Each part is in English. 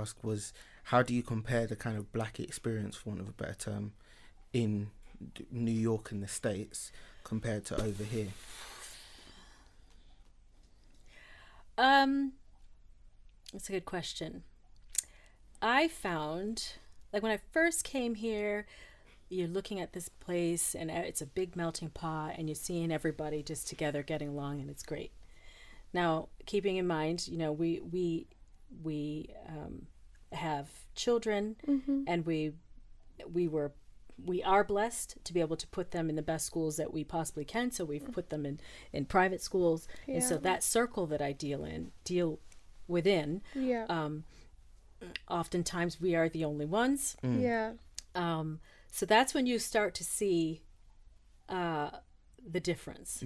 ask was, how do you compare the kind of black experience, for want of a better term, in New York and the States compared to over here? That's a good question. I found, like, when I first came here, you're looking at this place and it's a big melting pot and you're seeing everybody just together getting along, and it's great. Now, keeping in mind, you know, we have children, and we are blessed to be able to put them in the best schools that we possibly can. So we've put them in private schools, and so that circle that I deal within, oftentimes we are the only ones. So that's when you start to see the difference.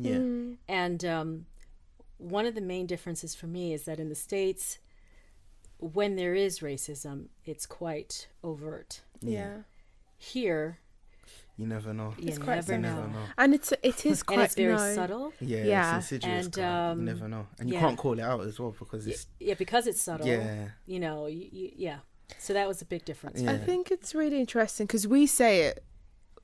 And one of the main differences for me is that in the States, when there is racism, it's quite overt. Here, you never know. You never know. And it is quite, and it's very subtle. It's insidious. And you never know, and you can't call it out as well because it's because it's subtle. You know, so that was a big difference. I think it's really interesting because we say it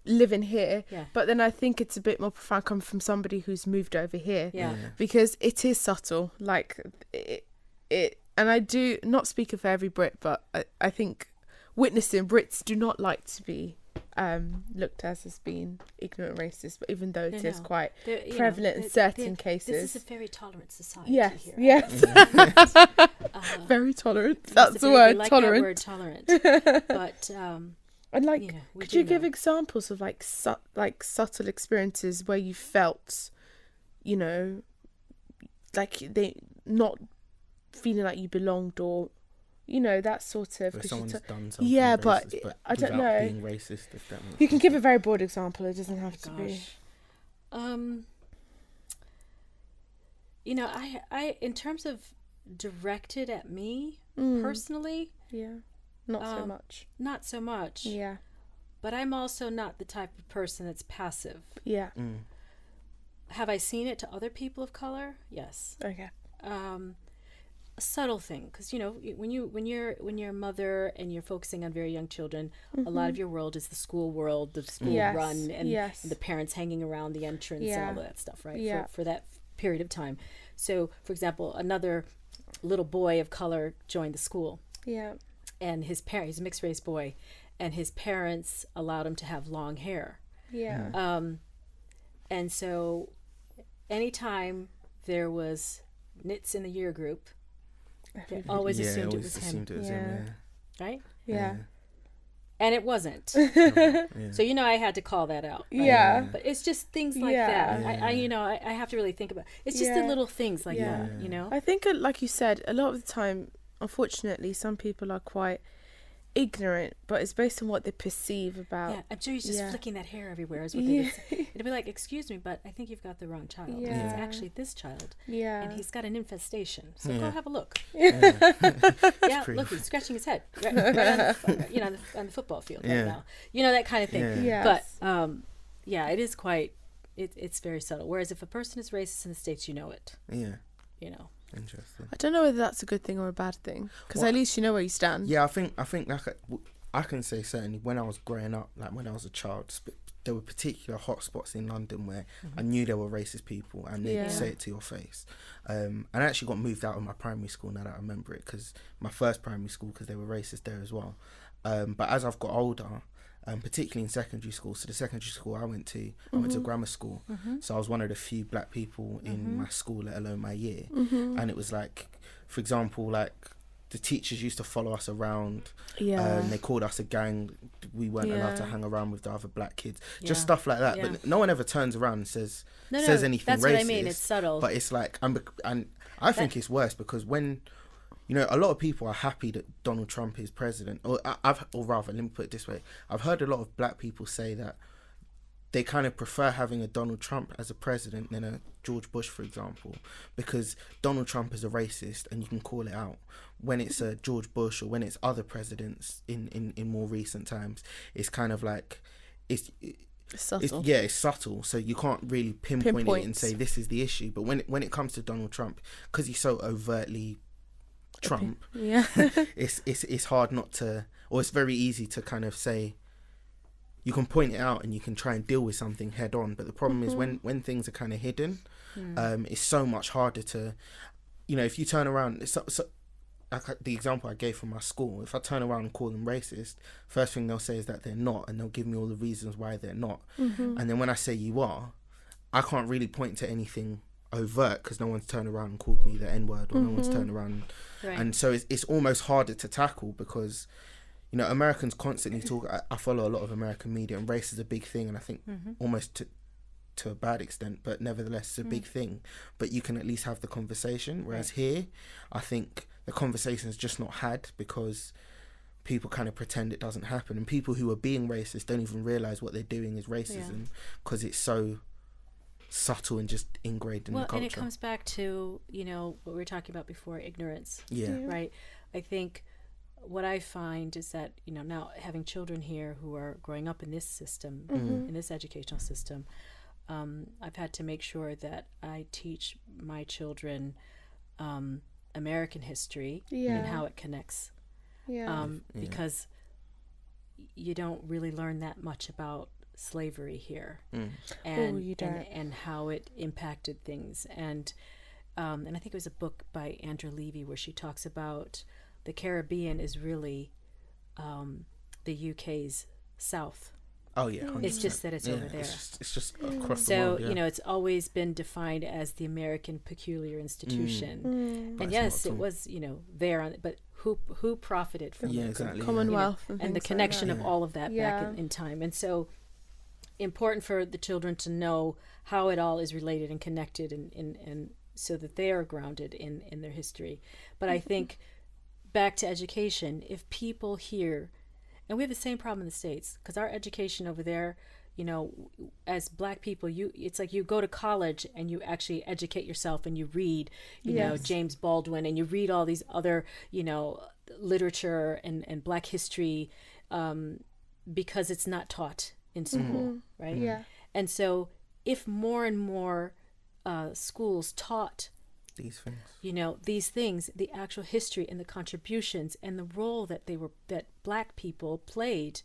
living here, but then I think it's a bit more profound coming from somebody who's moved over here, because it is subtle, like it and I do not speak for every Brit, but I think witnessing Brits do not like to be looked as being ignorant racist, but even though it is quite prevalent in certain cases. This is a very tolerant society. Yes. Very tolerant. That's the word, like tolerant. That word, tolerant. But and like, could you give examples of like subtle experiences where you felt, you know, like they not feeling like you belonged, or, you know, that sort of. Where someone's done something racist, but I don't know. Being racist, if that makes you can sense. give a very broad example. It doesn't have to be. You know, I in terms of directed at me personally, not so much. Not so much. Yeah. But I'm also not the type of person that's passive. Yeah. Have I seen it to other people of color? Yes. Okay. A subtle thing, because, you know, when you're a mother and you're focusing on very young children, a lot of your world is the school world, the school run, and the parents hanging around the entrance and all of that stuff, right? For that period of time. So, for example, another little boy of color joined the school. Yeah. And his parents, he's a mixed race boy, and his parents allowed him to have long hair. Yeah. And so anytime there was nits in the year group, they always assumed it was him. Right? Yeah. And it wasn't. So, you know, I had to call that out. Right? Yeah. But it's just things like that. I have to really think about it. It's just the little things like that, you know? I think, like you said, a lot of the time, unfortunately, some people are quite ignorant, but it's based on what they perceive about. Yeah, I'm sure he's just flicking that hair everywhere is what they would say. It'd be like, excuse me, but I think you've got the wrong child. Yeah. It's actually this child. Yeah. And he's got an infestation. So go have a look. Look, he's scratching his head right on the football field right now. You know, that kind of thing. Yeah. But it is quite it's very subtle. Whereas if a person is racist in the States, you know it. Yeah. You know. Interesting. I don't know whether that's a good thing or a bad thing, because at least you know where you stand. Yeah, I think like I can say certainly when I was growing up, like when I was a child, there were particular hot spots in London where I knew there were racist people and they'd say it to your face. And I actually got moved out of my primary school, now that I remember it, because my first primary school, because they were racist there as well. But as I've got older, particularly in secondary school, so the secondary school I went to grammar school, so I was one of the few black people in my school, let alone my year. And it was like, for example, like the teachers used to follow us around. They called us a gang. We weren't allowed to hang around with the other black kids, just stuff like that. But no one ever turns around and says anything that's racist. What I mean, it's subtle. But it's like, and I think it's worse because when, you know, a lot of people are happy that Donald Trump is president, or rather, let me put it this way: I've heard a lot of black people say that they kind of prefer having a Donald Trump as a president than a George Bush, for example, because Donald Trump is a racist and you can call it out. When it's a George Bush or when it's other presidents in more recent times, it's kind of like it's subtle. It's subtle, so you can't really pinpoint it and say this is the issue. But when it comes to Donald Trump, because he's so overtly Trump, yeah, it's hard not to, or it's very easy to kind of say, you can point it out and you can try and deal with something head on. But the problem is when things are kind of hidden, it's so much harder to, you know, if you turn around, like the example I gave from my school, if I turn around and call them racist, first thing they'll say is that they're not, and they'll give me all the reasons why they're not. And then when I say you are, I can't really point to anything overt because no one's turned around and called me the N-word, or no one's turned around. Right. And so it's almost harder to tackle because, you know, Americans constantly talk. I follow a lot of American media, and race is a big thing, and I think almost to a bad extent, but nevertheless it's a big thing. But you can at least have the conversation, whereas here I think the conversation is just not had because people kind of pretend it doesn't happen, and people who are being racist don't even realize what they're doing is racism because it's so subtle and just ingrained in the culture. And it comes back to, you know, what we were talking about before, ignorance. Right. I think what I find is that, you know, now having children here who are growing up in this system, in this educational system, I've had to make sure that I teach my children American history and how it connects. Because you don't really learn that much about slavery here, and how it impacted things. And I think it was a book by Andrew Levy where she talks about the Caribbean is really the UK's south. Oh yeah, 100%. It's just that it's over there. It's just across the world. So you know, it's always been defined as the American peculiar institution. And yes, it was, you know, there on, but who profited from it? Exactly. Commonwealth, you know, and the connection of all of that back in time. And so important for the children to know how it all is related and connected, and so that they are grounded in their history. But I think back to education, if people here, and we have the same problem in the States, because our education over there, you know, as Black people, it's like you go to college and you actually educate yourself and you read, you know, James Baldwin, and you read all these other, you know, literature and Black history, because it's not taught in school, right? Yeah. And so if more and more schools taught these things, you know, these things, the actual history and the contributions and the role that Black people played,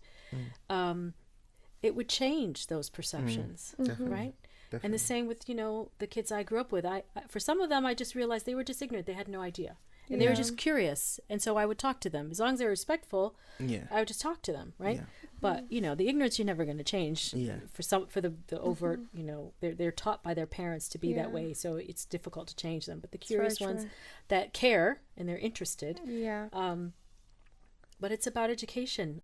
it would change those perceptions, right? Definitely. And the same with, you know, the kids I grew up with. I for some of them, I just realized they were just ignorant. They had no idea. And they were just curious. And so I would talk to them. As long as they were respectful, I would just talk to them, right? But, you know, the ignorance you're never going to change. For the overt, you know, they're taught by their parents to be that way. So it's difficult to change them. But the curious ones that care and they're interested. But it's about education.